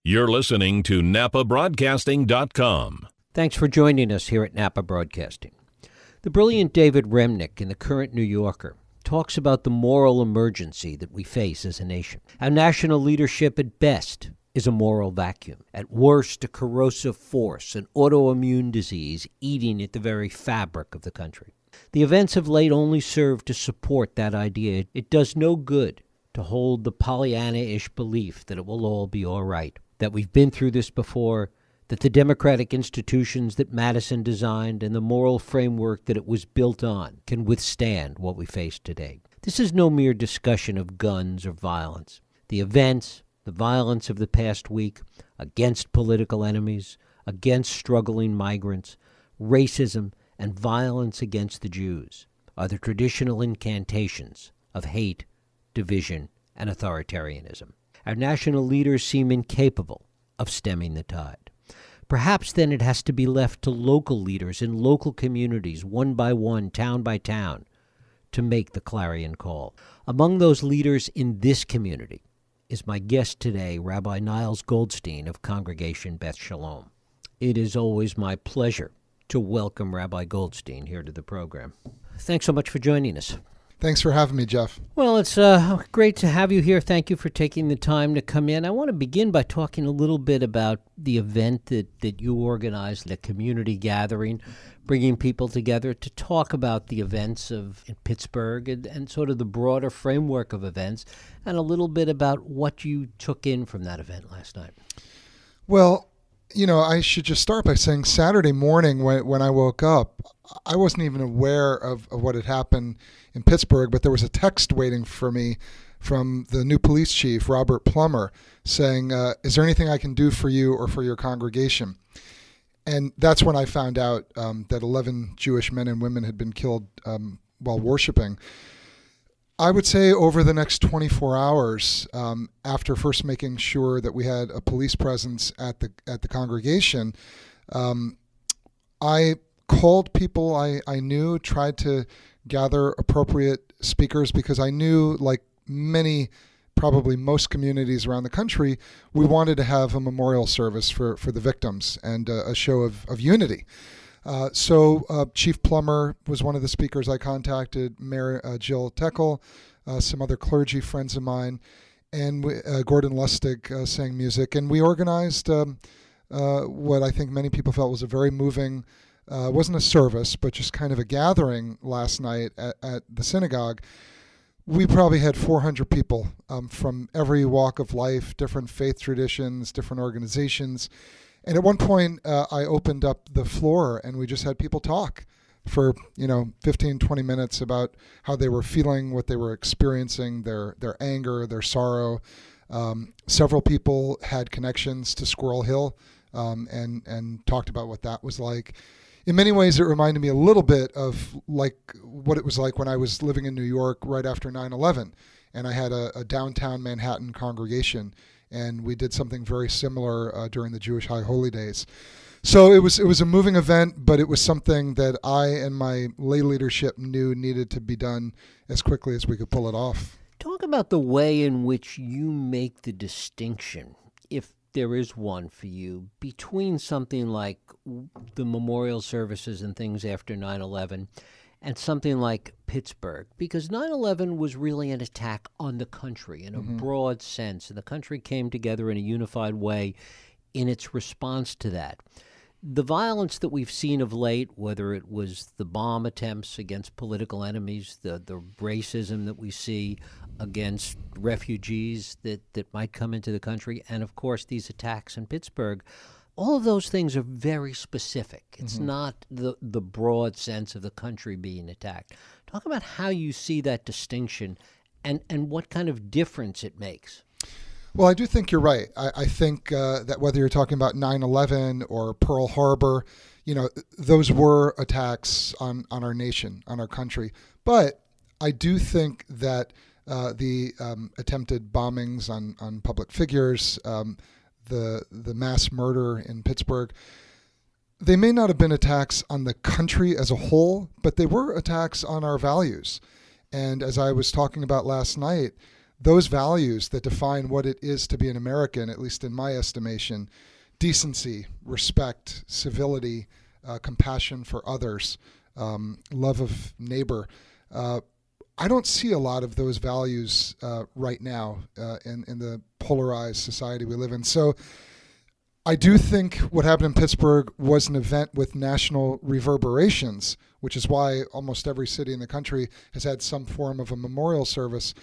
You're listening to NAPAbroadcasting.com. Thanks for joining us here at Napa Broadcasting. The brilliant David Remnick in the current New Yorker talks about the moral emergency that we face as a nation. Our national leadership at best is a moral vacuum. At worst, a corrosive force, an autoimmune disease eating at the very fabric of the country. The events of late only serve to support that idea. It does no good to hold the Pollyanna-ish belief that it will all be all right, that we've been through this before, that the democratic institutions that Madison designed and the moral framework that it was built on can withstand what we face today. This is no mere discussion of guns or violence. The events, the violence of the past week against political enemies, against struggling migrants, racism, and violence against the Jews are the traditional incantations of hate, division, and authoritarianism. Our national leaders seem incapable of stemming the tide. Perhaps then it has to be left to local leaders in local communities, one by one, town by town, to make the clarion call. Among those leaders in this community is my guest today, Rabbi Niles Goldstein of Congregation Beth Shalom. It is always my pleasure to welcome Rabbi Goldstein here to the program. Thanks so much for joining us. Thanks for having me, Jeff. Well, it's great to have you here. Thank you for taking the time to come in. I want to begin by talking a little bit about the event that you organized, the community gathering, bringing people together to talk about the events in Pittsburgh and sort of the broader framework of events, and a little bit about what you took in from that event last night. Well, I should just start by saying Saturday morning when I woke up, I wasn't even aware of what had happened in Pittsburgh, but there was a text waiting for me from the new police chief, Robert Plummer, saying, is there anything I can do for you or for your congregation? And that's when I found out that 11 Jewish men and women had been killed while worshiping. I would say over the next 24 hours, after first making sure that we had a police presence at the congregation, I called people I knew, tried to gather appropriate speakers, because I knew, like many, probably most communities around the country, we wanted to have a memorial service for the victims and a show of unity. So Chief Plummer was one of the speakers I contacted, Mayor Jill Teckel, some other clergy friends of mine, and Gordon Lustig sang music. And we organized what I think many people felt was a very moving, wasn't a service, but just kind of a gathering last night at the synagogue. We probably had 400 people from every walk of life, different faith traditions, different organizations. And at one point, I opened up the floor and we just had people talk for, 15, 20 minutes about how they were feeling, what they were experiencing, their anger, their sorrow. Several people had connections to Squirrel Hill and talked about what that was like. In many ways, it reminded me a little bit of like what it was like when I was living in New York right after 9/11. And I had a downtown Manhattan congregation, and we did something very similar during the Jewish High Holy Days. So it was a moving event, but it was something that I and my lay leadership knew needed to be done as quickly as we could pull it off. Talk about the way in which you make the distinction, if there is one for you, between something like the memorial services and things after 9/11 and something like Pittsburgh, because 9/11 was really an attack on the country in a broad sense, and the country came together in a unified way in its response to that. The violence that we've seen of late, whether it was the bomb attempts against political enemies, the racism that we see against refugees that might come into the country, and of course these attacks in Pittsburgh, all of those things are very specific. It's not the broad sense of the country being attacked. Talk about how you see that distinction and what kind of difference it makes. Well, I do think you're right. I think that whether you're talking about 9/11 or Pearl Harbor, those were attacks on our nation, on our country. But I do think that the attempted bombings on public figures, the mass murder in Pittsburgh, they may not have been attacks on the country as a whole, but they were attacks on our values. And as I was talking about last night, those values that define what it is to be an American, at least in my estimation, decency, respect, civility, compassion for others, love of neighbor. I don't see a lot of those values right now in the polarized society we live in. So I do think what happened in Pittsburgh was an event with national reverberations, which is why almost every city in the country has had some form of a memorial service.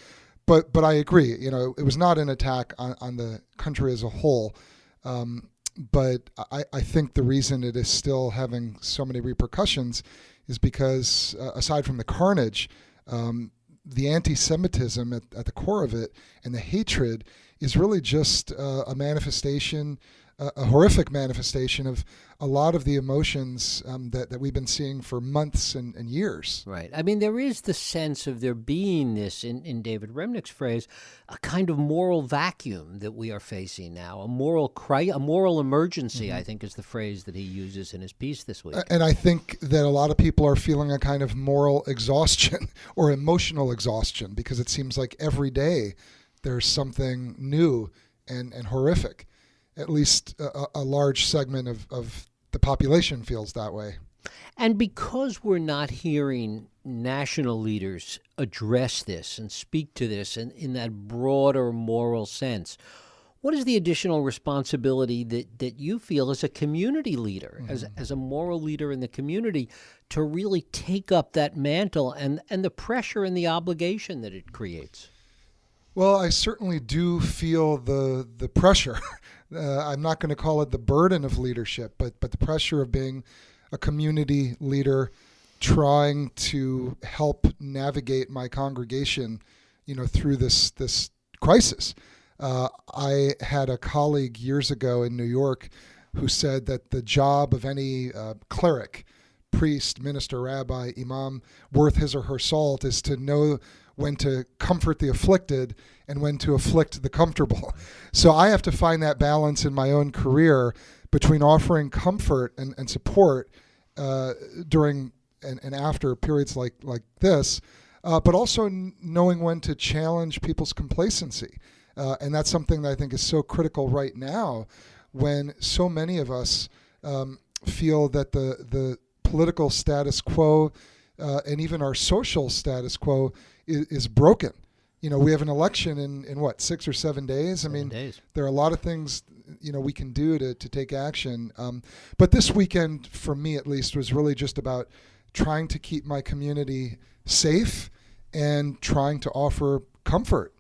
But I agree, it was not an attack on the country as a whole. But I think the reason it is still having so many repercussions is because, aside from the carnage, the anti-Semitism at the core of it and the hatred is really just a manifestation, a horrific manifestation of a lot of the emotions that we've been seeing for months and years. Right. I mean, there is the sense of there being this, in David Remnick's phrase, a kind of moral vacuum that we are facing now, a moral emergency, I think is the phrase that he uses in his piece this week. And I think that a lot of people are feeling a kind of moral exhaustion or emotional exhaustion because it seems like every day there's something new and horrific. At least a large segment of the population feels that way. And because we're not hearing national leaders address this and speak to this in that broader moral sense, what is the additional responsibility that you feel as a community leader, as a moral leader in the community, to really take up that mantle and the pressure and the obligation that it creates? Well, I certainly do feel the pressure. I'm not going to call it the burden of leadership, but the pressure of being a community leader, trying to help navigate my congregation, through this crisis. I had a colleague years ago in New York who said that the job of any cleric, priest, minister, rabbi, imam, worth his or her salt is to know when to comfort the afflicted and when to afflict the comfortable. So I have to find that balance in my own career between offering comfort and support during and after periods like this, but also knowing when to challenge people's complacency. And that's something that I think is so critical right now when so many of us feel that the political status quo and even our social status quo is broken. We have an election in what, 6 or 7 days? 7 days. There are a lot of things, we can do to take action. But this weekend, for me at least, was really just about trying to keep my community safe and trying to offer comfort.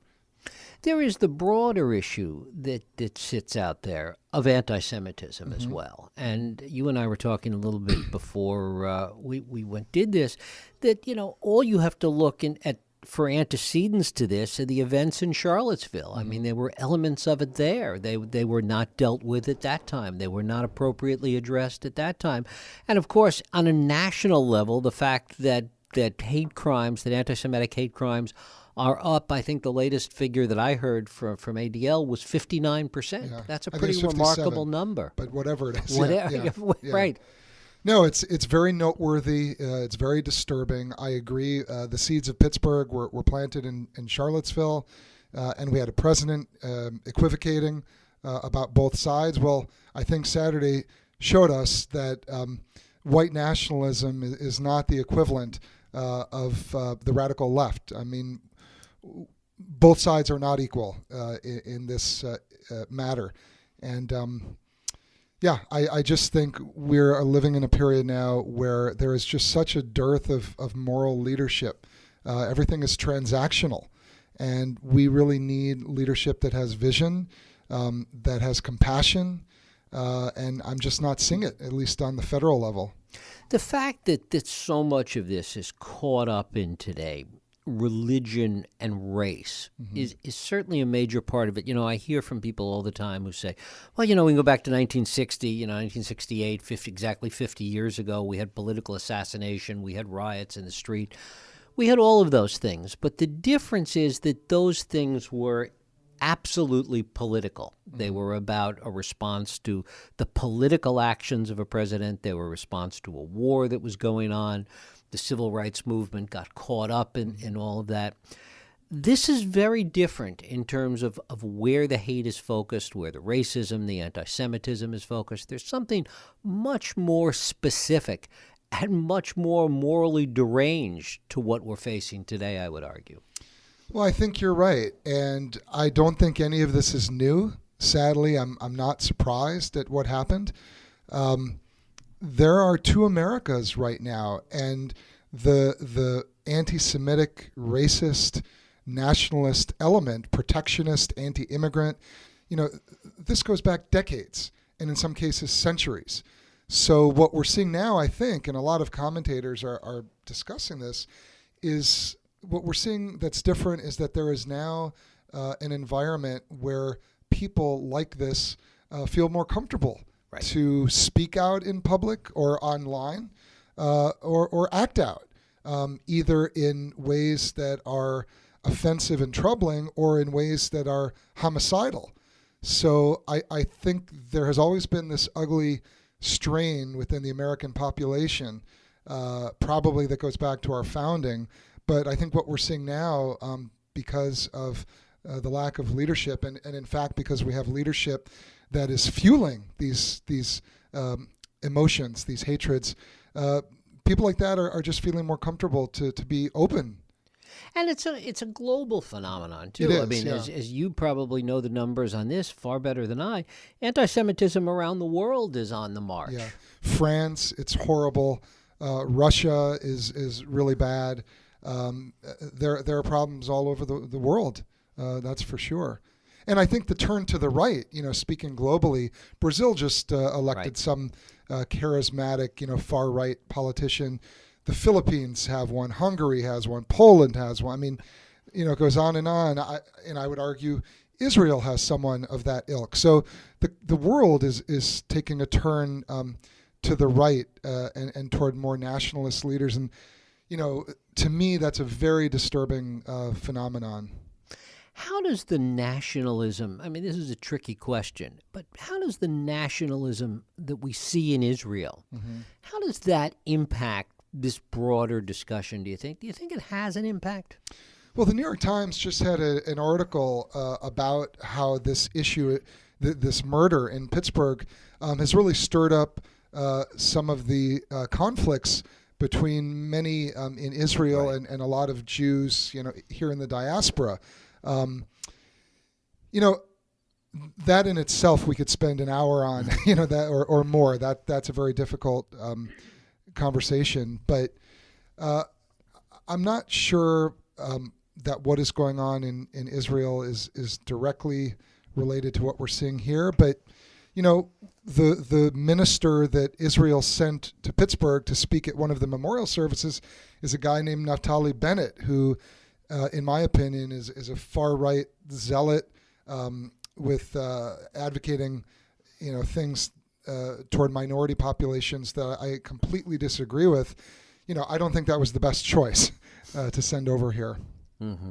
There is the broader issue that sits out there of anti-Semitism as well. And you and I were talking a little bit before we did this, that, all you have to look at for antecedents to this are the events in Charlottesville. I mean, there were elements of it there. They were not dealt with at that time. They were not appropriately addressed at that time. And, of course, on a national level, the fact that hate crimes, that anti-Semitic hate crimes are up. I think the latest figure that I heard from ADL was 59%. Yeah. That's a pretty remarkable number. But whatever it is. Yeah. Right. No, it's very noteworthy. It's very disturbing. I agree. The seeds of Pittsburgh were planted in Charlottesville, and we had a president equivocating about both sides. Well, I think Saturday showed us that white nationalism is not the equivalent of the radical left. I mean, both sides are not equal in this matter. And I just think we're living in a period now where there is just such a dearth of moral leadership. Everything is transactional. And we really need leadership that has vision, that has compassion. And I'm just not seeing it, at least on the federal level. The fact that so much of this is caught up in today, religion and race, is certainly a major part of it. I hear from people all the time who say, well, we can go back to 1960, 1968, exactly 50 years ago. We had political assassination. We had riots in the street. We had all of those things. But the difference is that those things were absolutely political. They were about a response to the political actions of a president. They were a response to a war that was going on. The civil rights movement got caught up in all of that. This is very different in terms of where the hate is focused, where the racism, the anti-Semitism is focused. There's something much more specific and much more morally deranged to what we're facing today, I would argue. Well, I think you're right. And I don't think any of this is new. Sadly, I'm not surprised at what happened. There are two Americas right now, and the anti-Semitic, racist, nationalist element, protectionist, anti-immigrant, this goes back decades and in some cases centuries. So what we're seeing now, I think, and a lot of commentators are discussing this, is what we're seeing that's different is that there is now an environment where people like this feel more comfortable to speak out in public or online or act out, either in ways that are offensive and troubling or in ways that are homicidal. So I think there has always been this ugly strain within the American population, probably that goes back to our founding. But I think what we're seeing now, because of the lack of leadership, and in fact because we have leadership that is fueling these emotions, these hatreds, people like that are just feeling more comfortable to be open. And it's a global phenomenon, too. It is, I mean, yeah. as you probably know the numbers on this far better than I, anti-Semitism around the world is on the march. Yeah. France, it's horrible. Russia is really bad. There are problems all over the world, that's for sure. And I think the turn to the right, speaking globally, Brazil just elected some charismatic, far-right politician. The Philippines have one. Hungary has one. Poland has one. I mean, it goes on. I would argue Israel has someone of that ilk. So the world is taking a turn to the right and toward more nationalist leaders. And, to me, that's a very disturbing phenomenon. How does the nationalism, I mean, this is a tricky question, but how does the nationalism that we see in Israel, how does that impact this broader discussion, do you think? Do you think it has an impact? Well, the New York Times just had an article about how this issue, this murder in Pittsburgh, has really stirred up some of the conflicts between many in Israel and a lot of Jews, here in the diaspora. That in itself we could spend an hour on, that or more. That's a very difficult conversation, but I'm not sure that what is going on in Israel is directly related to what we're seeing here. But the minister that Israel sent to Pittsburgh to speak at one of the memorial services is a guy named Naftali Bennett, who, in my opinion, is a far-right zealot with advocating, things toward minority populations that I completely disagree with. I don't think that was the best choice to send over here. Mm-hmm.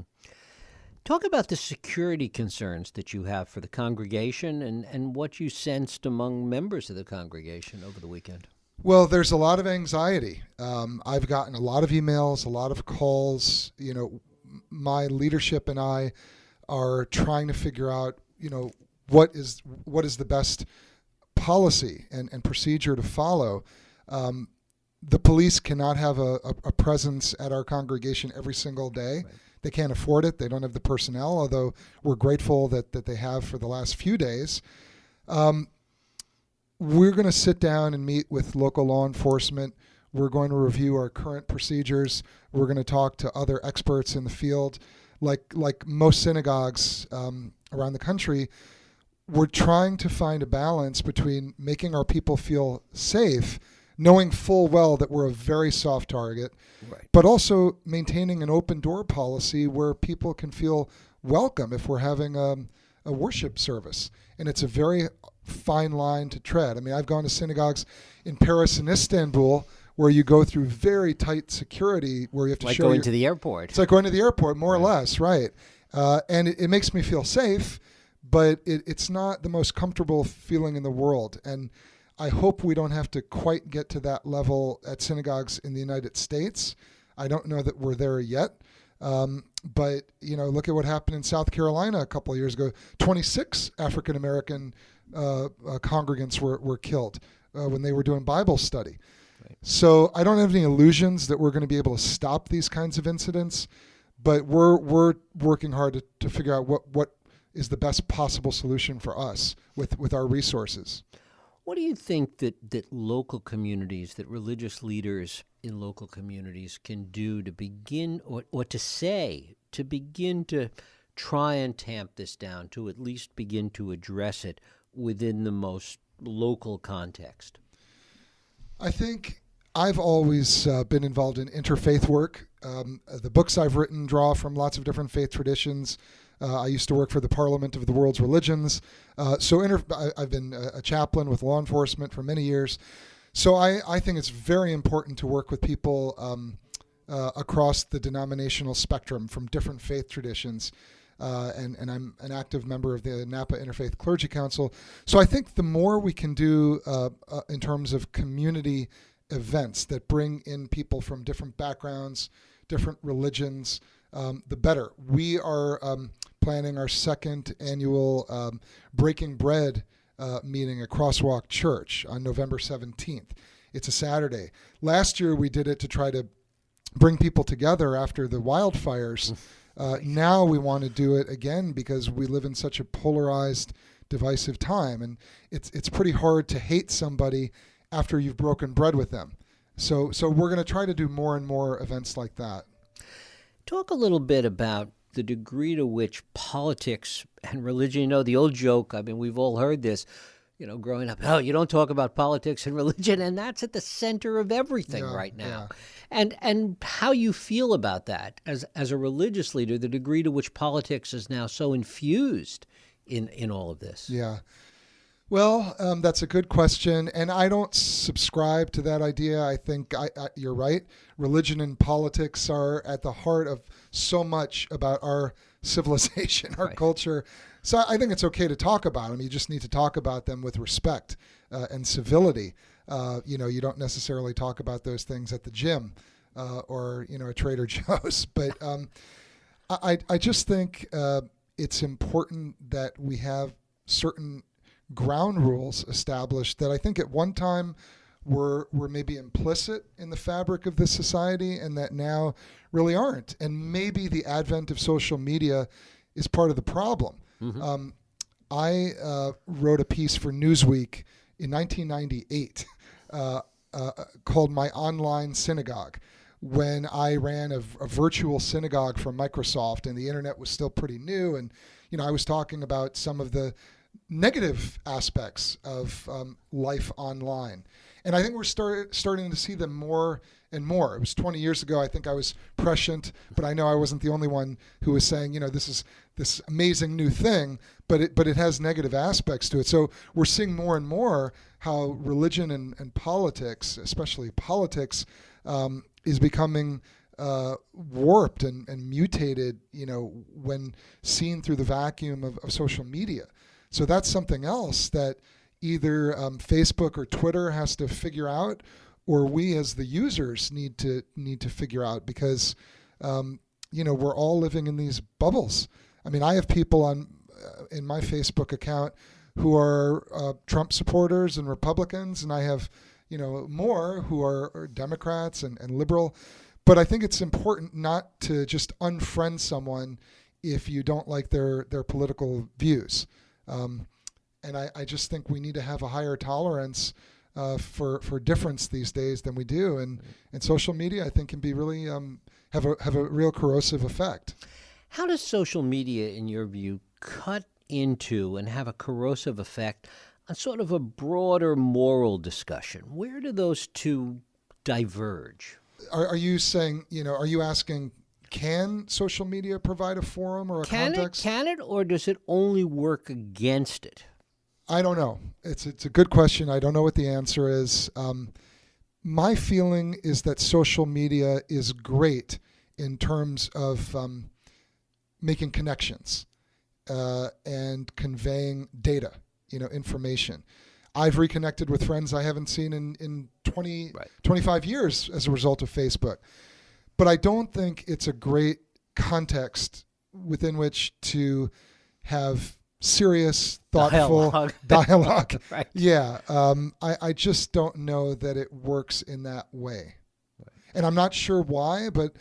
Talk about the security concerns that you have for the congregation and what you sensed among members of the congregation over the weekend. Well, there's a lot of anxiety. I've gotten a lot of emails, a lot of calls. My leadership and I are trying to figure out, what is the best policy and procedure to follow. The police cannot have a presence at our congregation every single day. Right. They can't afford it. They don't have the personnel, although we're grateful that they have for the last few days. We're going to sit down and meet with local law enforcement. We're going to review our current procedures. We're going to talk to other experts in the field. Like most synagogues around the country, we're trying to find a balance between making our people feel safe, knowing full well that we're a very soft target, right, but also maintaining an open door policy where people can feel welcome if we're having a worship service. And it's a very fine line to tread. I mean, I've gone to synagogues in Paris and Istanbul where you go through very tight security, where you have to like show going to the airport. It's like going to the airport, more or less, right? And it makes me feel safe, but it's not the most comfortable feeling in the world. And I hope we don't have to quite get to that level at synagogues in the United States. I don't know that we're there yet. But look at what happened in South Carolina a couple of years ago. 26 African American congregants were killed when they were doing Bible study. Right. So I don't have any illusions that we're going to be able to stop these kinds of incidents, but we're working hard to figure out what is the best possible solution for us with our resources. What do you think that local communities, that religious leaders in local communities can do to begin or to say, to begin to try and tamp this down, to at least begin to address it within the most local context? I think I've always been involved in interfaith work. The books I've written draw from lots of different faith traditions. I used to work for the Parliament of the World's Religions. I've been a chaplain with law enforcement for many years. So I think it's very important to work with people across the denominational spectrum from different faith traditions. And I'm an active member of the Napa Interfaith Clergy Council. So I think the more we can do in terms of community events that bring in people from different backgrounds, different religions, the better. We are planning our second annual Breaking Bread meeting at Crosswalk Church on November 17th. It's a Saturday. Last year we did it to try to bring people together after the wildfires. Now we want to do it again because we live in such a polarized, divisive time, and it's pretty hard to hate somebody after you've broken bread with them. So we're going to try to do more and more events like that. Talk a little bit about the degree to which politics and religion, the old joke, we've all heard this, growing up, you don't talk about politics and religion, and that's at the center of everything right now. Yeah. And how you feel about that as a religious leader, the degree to which politics is now so infused in all of this. Yeah. Well, that's a good question, and I don't subscribe to that idea. I think you're right. Religion and politics are at the heart of so much about our civilization, our culture. So I think it's okay to talk about them. You just need to talk about them with respect and civility. You don't necessarily talk about those things at the gym or at Trader Joe's. But I just think it's important that we have certain ground rules established that I think at one time were maybe implicit in the fabric of this society and that now really aren't. And maybe the advent of social media is part of the problem. Mm-hmm. I wrote a piece for Newsweek in 1998 called My Online Synagogue, when I ran a virtual synagogue for Microsoft and the internet was still pretty new. And, I was talking about some of the negative aspects of life online. And I think we're starting to see them more and more. It was 20 years ago. I think I was prescient, but I know I wasn't the only one who was saying, this is this amazing new thing, but it has negative aspects to it. So we're seeing more and more how religion and politics, especially politics, is becoming warped and mutated, when seen through the vacuum of social media. So that's something else that either Facebook or Twitter has to figure out, or we as the users need to figure out, because we're all living in these bubbles. I have people in my Facebook account who are Trump supporters and Republicans, and I have more who are Democrats and liberal. But I think it's important not to just unfriend someone if you don't like their political views. And I just think we need to have a higher tolerance for difference these days than we do. And social media, I think, can be really have a real corrosive effect. How does social media, in your view, cut into and have a corrosive effect on sort of a broader moral discussion? Where do those two diverge? Are you saying, are you asking, can social media provide a forum or a context? Can it, or does it only work against it? I don't know. It's a good question. I don't know what the answer is. My feeling is that social media is great in terms of making connections and conveying data, information. I've reconnected with friends I haven't seen in 25 years as a result of Facebook. But I don't think it's a great context within which to have serious, thoughtful dialogue. Right. Yeah. I just don't know that it works in that way. Right. And I'm not sure why, but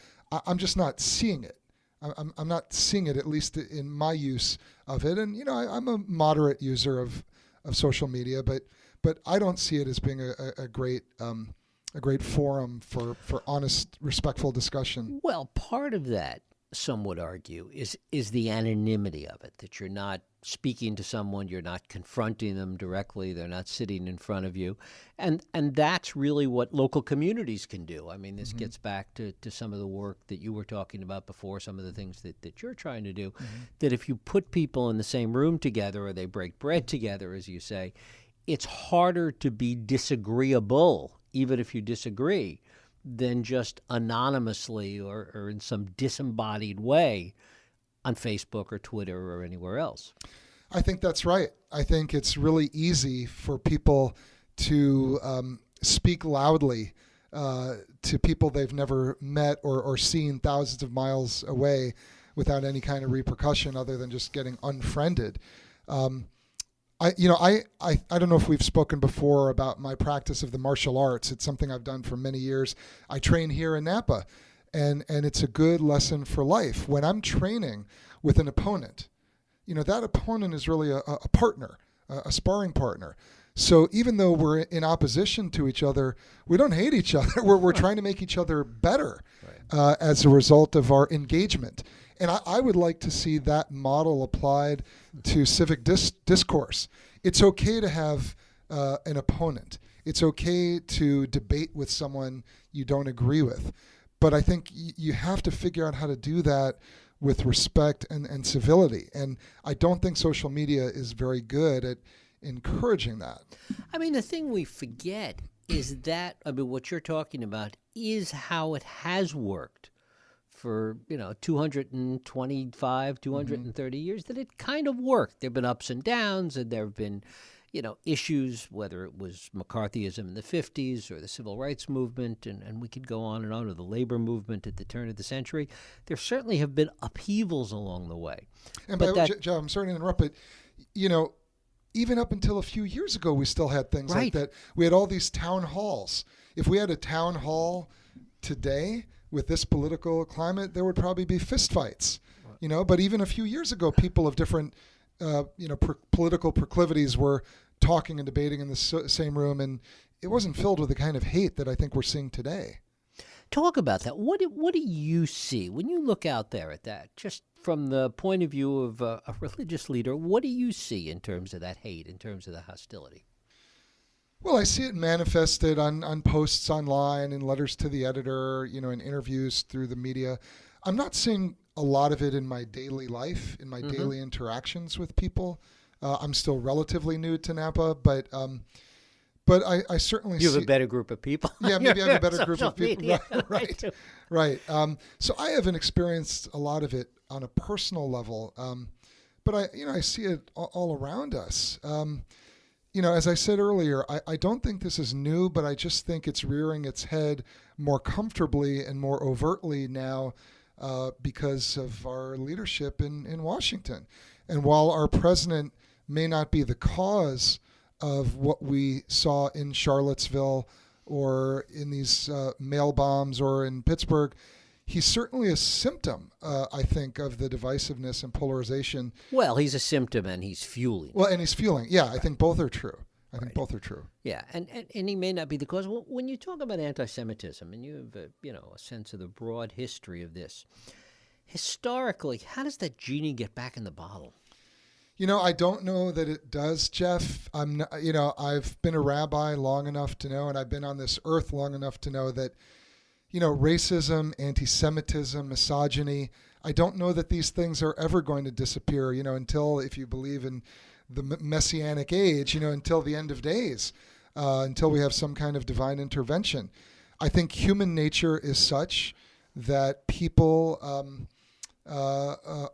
I'm just not seeing it. I'm not seeing it, at least in my use of it. And, I'm a moderate user of social media, but I don't see it as being a great forum for honest, respectful discussion. Well, part of that, some would argue, is the anonymity of it, that you're not speaking to someone, you're not confronting them directly, they're not sitting in front of you. And that's really what local communities can do. I mean, this gets back to some of the work that you were talking about before, some of the things that you're trying to do, that if you put people in the same room together or they break bread together, as you say, it's harder to be disagreeable, even if you disagree, than just anonymously or in some disembodied way on Facebook or Twitter or anywhere else. I think that's right. I think it's really easy for people to speak loudly to people they've never met or seen thousands of miles away without any kind of repercussion other than just getting unfriended. I don't know if we've spoken before about my practice of the martial arts. It's something I've done for many years. I train here in Napa, and it's a good lesson for life. When I'm training with an opponent, that opponent is really a partner, a sparring partner. So even though we're in opposition to each other, we don't hate each other. We're trying to make each other better as a result of our engagement. And I would like to see that model applied to civic discourse. It's okay to have an opponent. It's okay to debate with someone you don't agree with. But I think you have to figure out how to do that with respect and civility. And I don't think social media is very good at encouraging that. I mean, the thing we forget is that, what you're talking about is how it has worked for 225, 230 years, that it kind of worked. There have been ups and downs, and there have been issues, whether it was McCarthyism in the 50s or the Civil Rights Movement, and we could go on, or the labor movement at the turn of the century. There certainly have been upheavals along the way. And Joe, I'm sorry to interrupt, but even up until a few years ago, we still had things like that. We had all these town halls. If we had a town hall today with this political climate, there would probably be fistfights, But even a few years ago, people of different, political proclivities were talking and debating in the same room, and it wasn't filled with the kind of hate that I think we're seeing today. Talk about that. What do you see when you look out there at that? Just from the point of view of a religious leader, what do you see in terms of that hate, in terms of the hostility? Well, I see it manifested on posts online, in letters to the editor, in interviews through the media. I'm not seeing a lot of it in my daily life, in my daily interactions with people. I'm still relatively new to Napa, but I certainly see... You have a better group of people. Yeah, maybe I have a better group of people. Media. Right. So I haven't experienced a lot of it on a personal level, but I see it all around us. As I said earlier, I don't think this is new, but I just think it's rearing its head more comfortably and more overtly now because of our leadership in Washington. And while our president may not be the cause of what we saw in Charlottesville or in these mail bombs or in Pittsburgh, he's certainly a symptom, I think, of the divisiveness and polarization. Well, he's a symptom and he's fueling. Well, and he's fueling. Yeah, I think both are true. I think both are true. Yeah, and he may not be the cause. Well, when you talk about anti-Semitism, and you have a sense of the broad history of this, historically, how does that genie get back in the bottle? I don't know that it does, Jeff. I've been a rabbi long enough to know, and I've been on this earth long enough to know that, racism, anti-Semitism, misogyny, I don't know that these things are ever going to disappear, until, if you believe in the messianic age, until the end of days, until we have some kind of divine intervention. I think human nature is such that people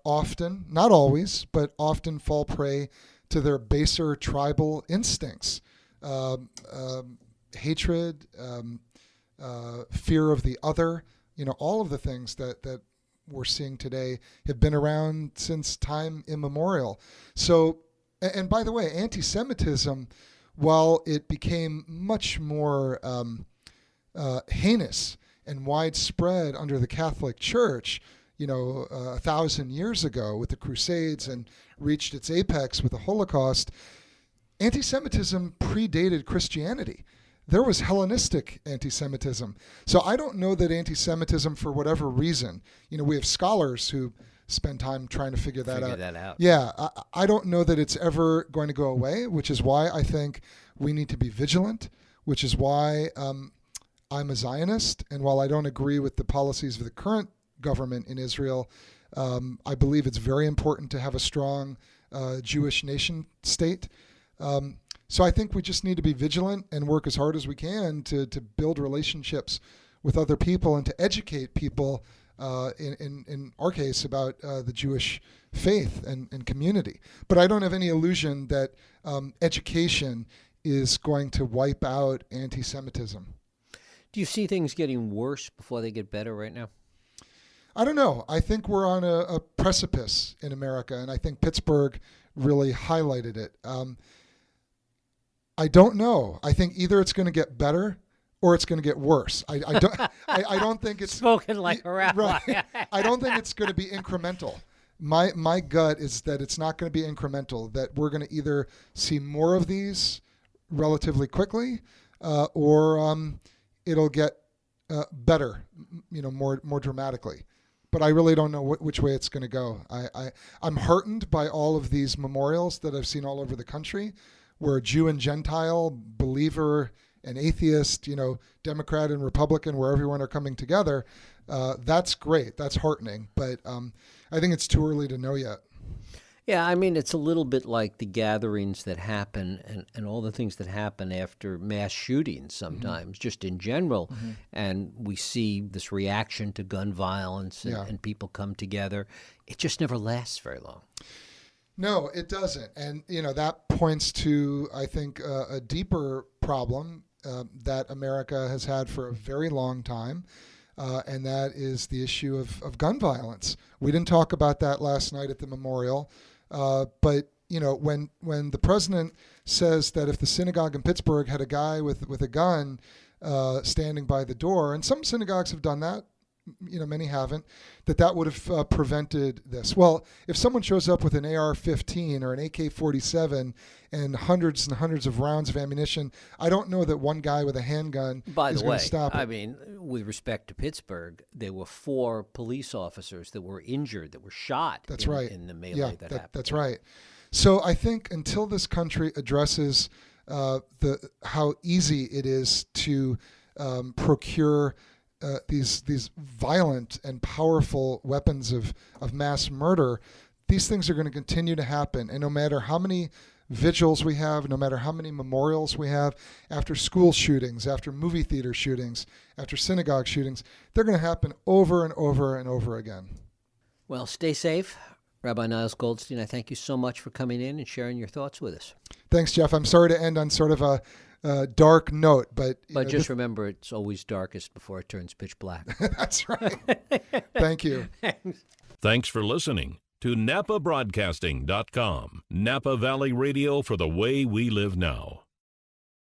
often, not always, but often fall prey to their baser tribal instincts, hatred, fear of the other, all of the things that we're seeing today have been around since time immemorial. So, and by the way, anti-Semitism, while it became much more heinous and widespread under the Catholic Church, 1,000 years ago with the Crusades and reached its apex with the Holocaust, anti-Semitism predated Christianity. There was Hellenistic anti-Semitism. So I don't know that anti-Semitism, for whatever reason, we have scholars who spend time trying to figure that out. Yeah, I don't know that it's ever going to go away, which is why I think we need to be vigilant, which is why I'm a Zionist. And while I don't agree with the policies of the current government in Israel, I believe it's very important to have a strong Jewish nation state. So I think we just need to be vigilant and work as hard as we can to build relationships with other people and to educate people, in our case, about the Jewish faith and community. But I don't have any illusion that education is going to wipe out anti-Semitism. Do you see things getting worse before they get better right now? I don't know. I think we're on a precipice in America, and I think Pittsburgh really highlighted it. I don't know. I think either it's going to get better or it's going to get worse. I don't think it's spoken like a rabbi. Right. I don't think it's going to be incremental. My gut is that it's not going to be incremental. That we're going to either see more of these relatively quickly, or it'll get better, more dramatically. But I really don't know which way it's going to go. I'm heartened by all of these memorials that I've seen all over the country, where Jew and Gentile, believer and atheist, Democrat and Republican, where everyone are coming together. That's great. That's heartening. But I think it's too early to know yet. Yeah, I mean, it's a little bit like the gatherings that happen and all the things that happen after mass shootings sometimes, just in general. Mm-hmm. And we see this reaction to gun violence and people come together. It just never lasts very long. No, it doesn't. And, that points to, I think, a deeper problem that America has had for a very long time. And that is the issue of gun violence. We didn't talk about that last night at the memorial. But, when the president says that if the synagogue in Pittsburgh had a guy with a gun standing by the door, and some synagogues have done that, many haven't, that would have prevented this. Well, if someone shows up with an AR-15 or an AK-47 and hundreds of rounds of ammunition, I don't know that one guy with a handgun is going to stop it. I mean, with respect to Pittsburgh, there were 4 police officers that were injured, that were shot in the melee that happened. That's right. So I think until this country addresses how easy it is to procure these violent and powerful weapons of mass murder, these things are going to continue to happen. And no matter how many vigils we have, no matter how many memorials we have, after school shootings, after movie theater shootings, after synagogue shootings, they're going to happen over and over and over again. Well, stay safe. Rabbi Niles Goldstein, I thank you so much for coming in and sharing your thoughts with us. Thanks, Jeff. I'm sorry to end on sort of a dark note, but just remember, it's always darkest before it turns pitch black. That's right. Thank you. Thanks for listening to NAPAbroadcasting.com. Napa Valley Radio for the way we live now.